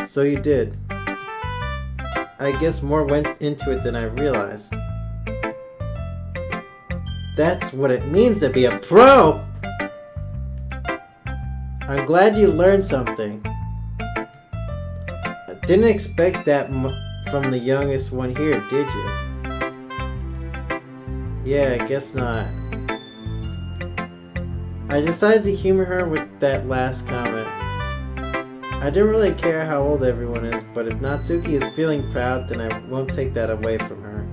So you did. I guess more went into it than I realized. That's what it means to be a pro! I'm glad you learned something. I didn't expect that from the youngest one here, did you? Yeah, I guess not. I decided to humor her with that last comment. I didn't really care how old everyone is, but if Natsuki is feeling proud, then I won't take that away from her.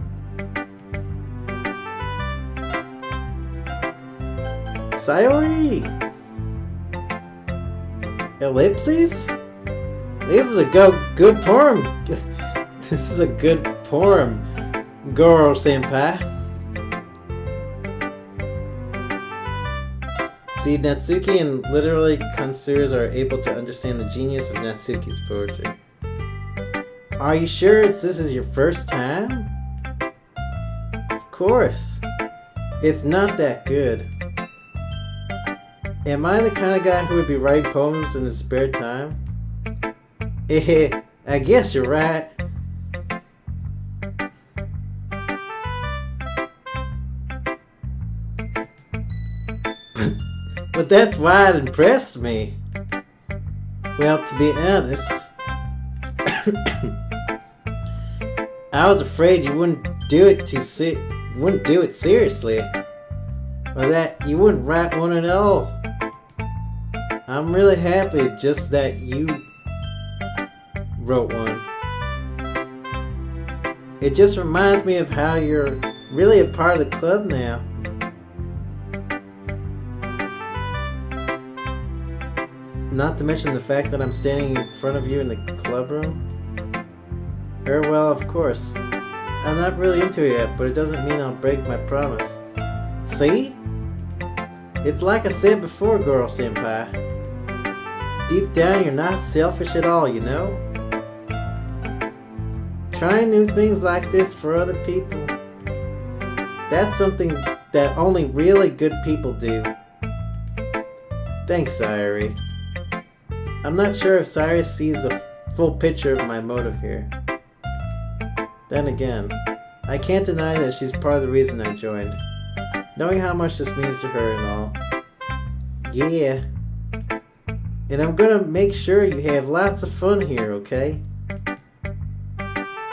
Sayori! Ellipses? This is a good poem. This is a good poem, Goro-senpai. See, Natsuki and literary connoisseurs are able to understand the genius of Natsuki's poetry. Are you sure this is your first time? Of course. It's not that good. Am I the kind of guy who would be writing poems in his spare time? I guess you're right. But that's why it impressed me. Well, to be honest, I was afraid you wouldn't do it seriously, or that you wouldn't write one at all. I'm really happy just that you wrote one. It just reminds me of how you're really a part of the club now. Not to mention the fact that I'm standing in front of you in the club room. Well, of course. I'm not really into it yet, but it doesn't mean I'll break my promise. See? It's like I said before, Goro-senpai. Deep down, you're not selfish at all, you know? Trying new things like this for other people. That's something that only really good people do. Thanks, Sayori. I'm not sure if Sayori sees the full picture of my motive here. Then again, I can't deny that she's part of the reason I joined. Knowing how much this means to her and all. Yeah. And I'm gonna make sure you have lots of fun here, okay?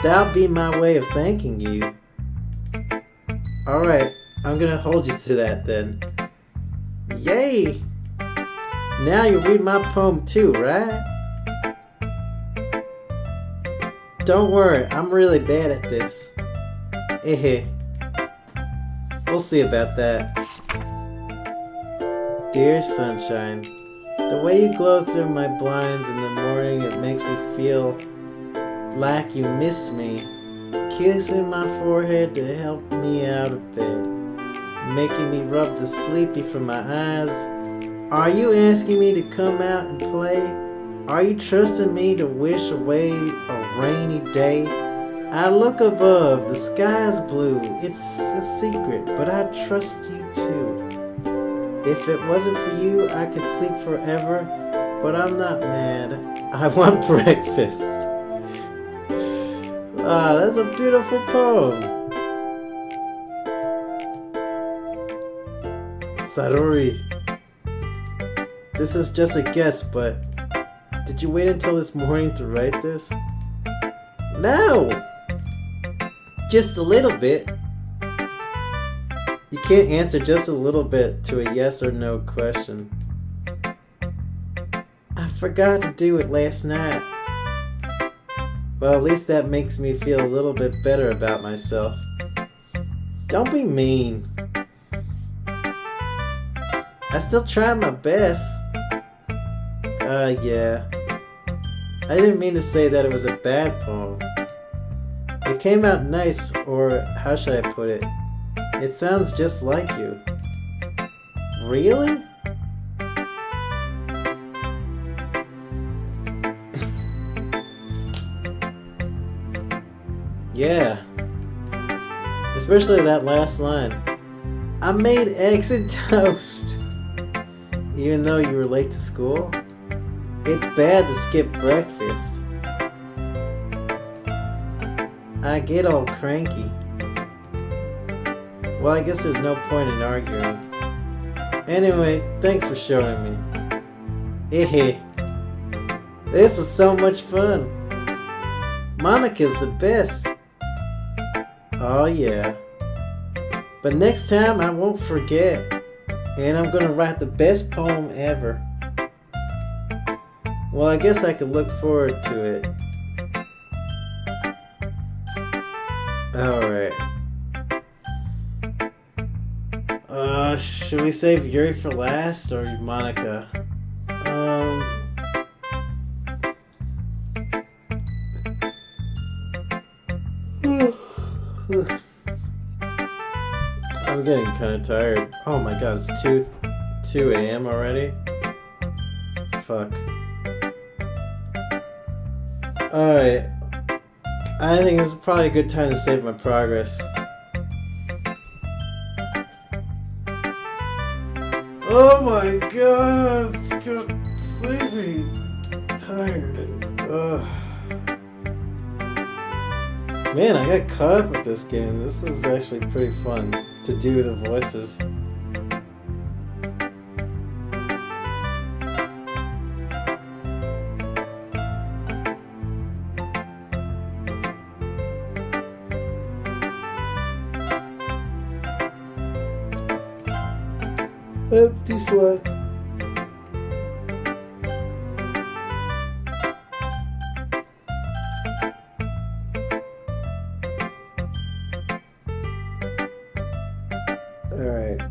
That'll be my way of thanking you. Alright, I'm gonna hold you to that then. Yay! Now you read my poem too, right? Don't worry, I'm really bad at this. We'll see about that. Dear sunshine, the way you glow through my blinds in the morning, it makes me feel like you missed me. Kissing my forehead to help me out of bed. Making me rub the sleepy from my eyes. Are you asking me to come out and play? Are you trusting me to wish away a rainy day? I look above, the sky's blue. It's a secret, but I trust you too. If it wasn't for you, I could sleep forever, but I'm not mad. I want breakfast. Ah, that's a beautiful poem. Sayori, this is just a guess, but did you wait until this morning to write this? No! Just a little bit. You can't answer just a little bit to a yes or no question. I forgot to do it last night. Well, at least that makes me feel a little bit better about myself. Don't be mean. I still tried my best. Yeah. I didn't mean to say that it was a bad poem. It came out nice, or how should I put it? It sounds just like you. Really? Yeah. Especially that last line. I made eggs and toast. even though you were late to school? It's bad to skip breakfast. I get all cranky. Well, I guess there's no point in arguing. Anyway, thanks for showing me. This is so much fun. Monica's the best. Oh yeah. But next time I won't forget. And I'm gonna write the best poem ever. Well, I guess I could look forward to it. Alright. Should we save Yuri for last or Monica? I'm getting kind of tired. Oh my god, it's 2 a.m. already? Fuck. Alright. I think this is probably a good time to save my progress. Oh my god, I'm so sleepy. Tired. Man, I got caught up with this game. This is actually pretty fun to do the voices. Empty slot. Alright.